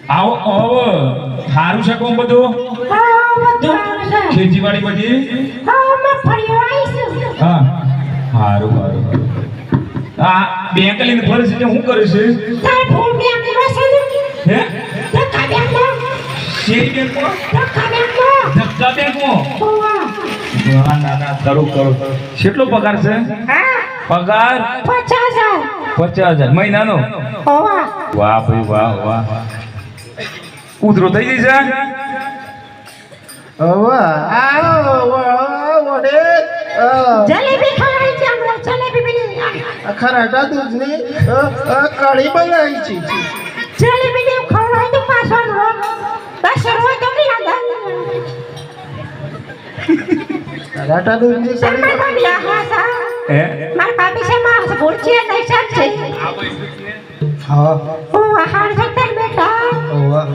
આવો આવો સારું છે કોમ બધું ખેતીવાડી બધી હા સારું સારું આ બેંક લઈને ફરે છે હું કરે છે હે શેરી બેંકમાં ધક્કા બેંકમાં ના ના કરું કેટલો પગાર છે પગાર 50,000 મહિનાનો વાહ ભાઈ વાહ વાહ ઉતરો થઈ જશે જલેબી ખાવાય છે હમણાં જલેબી બની ખરાટા દૂધની કઢી બનાવી છે જલેબી ને ખવાય તો પાછો રો તો નહીં ખરાટા દૂધની મારા ભાભી આ સા હે મારા ભાભી છે માં બોલચી નહીં સાચ છે હા ઓ આહાર જતર બેટા વાહ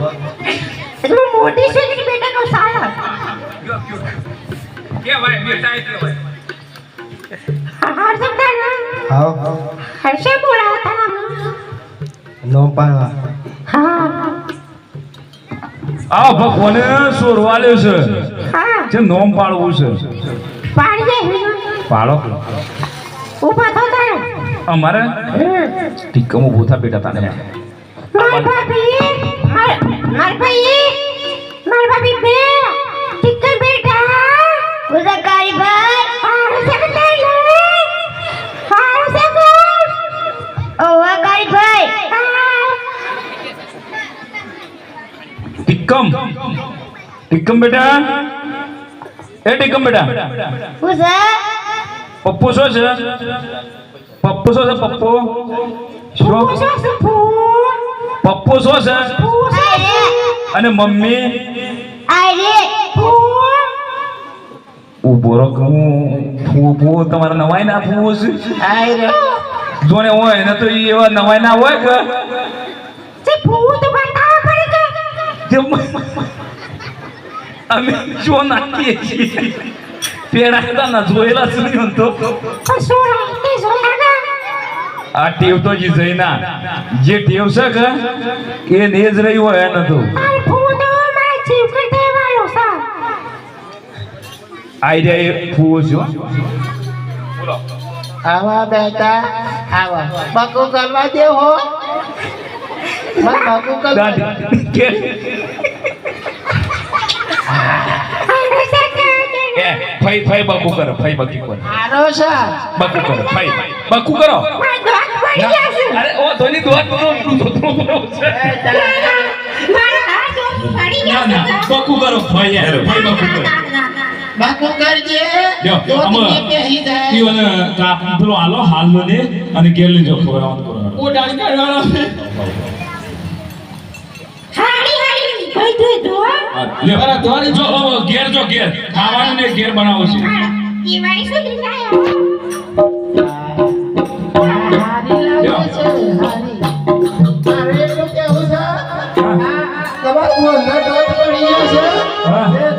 એટલું મોટી છે કે બેટા નો સાલા કે ભાઈ બેટા કે ભાઈ આહાર જતર હા હર્ષે બોલા હતા નો પાવા હા આ ભગવાને સોરવાલ્યો છે હા જે નોમ પાડવું છે પાડી પાડો ઉભા થો તારે અમારે ટીકમ ઊભો થા બેટા તને માર ભાભી બે ટીકર બેટા ઉદકારી ભાઈ હારું છે કે હારું છે કે ઓવા કારી ભાઈ ટીકમ બેટા એ ટીકમ બેટા ઉસા પપ્પુ શું છે પપ્પુ શું છે પપ્પુ શું પપ્પુ શું છે અને મમ્મી ઉભો રહો કે હું ફૂ તમારે નવાઈ ના ફૂવું છે જોને હોય ને તો એવા નવાઈ ના હોય કે અમે શું નાખીએ છીએ પેડા ના જોયેલા શું તો આ ટેવ તો જ જઈના જે ટેવ છે કે એ ને જ રહી હોય એને તો આઈડિયા એ ફૂવો છો આવા બેટા આવા બકુ કરવા દે હો બકુ કરવા કે ફઈ ફઈ બકુ કરો ફઈ બકી કરો આરો છે બકુ કરો ફઈ બકુ કરો અરે ઓ ધોની દોત કરો ના ના બકુ કરો ફઈ યાર ફઈ બકુ કરો બકુ કરજે જો તો અમે પહેરી જાય ઈવન કાપ પેલો હાલો હાલનો ને અને ગેર લેજો ખવડાવવાનું કરો ઓ ડાળી કાઢવાનો લ્યો તમારી જો ઘેર ખાવાનું ને ઘેર બનાવો છે તમારું અંદર દોત પડી ગયો છે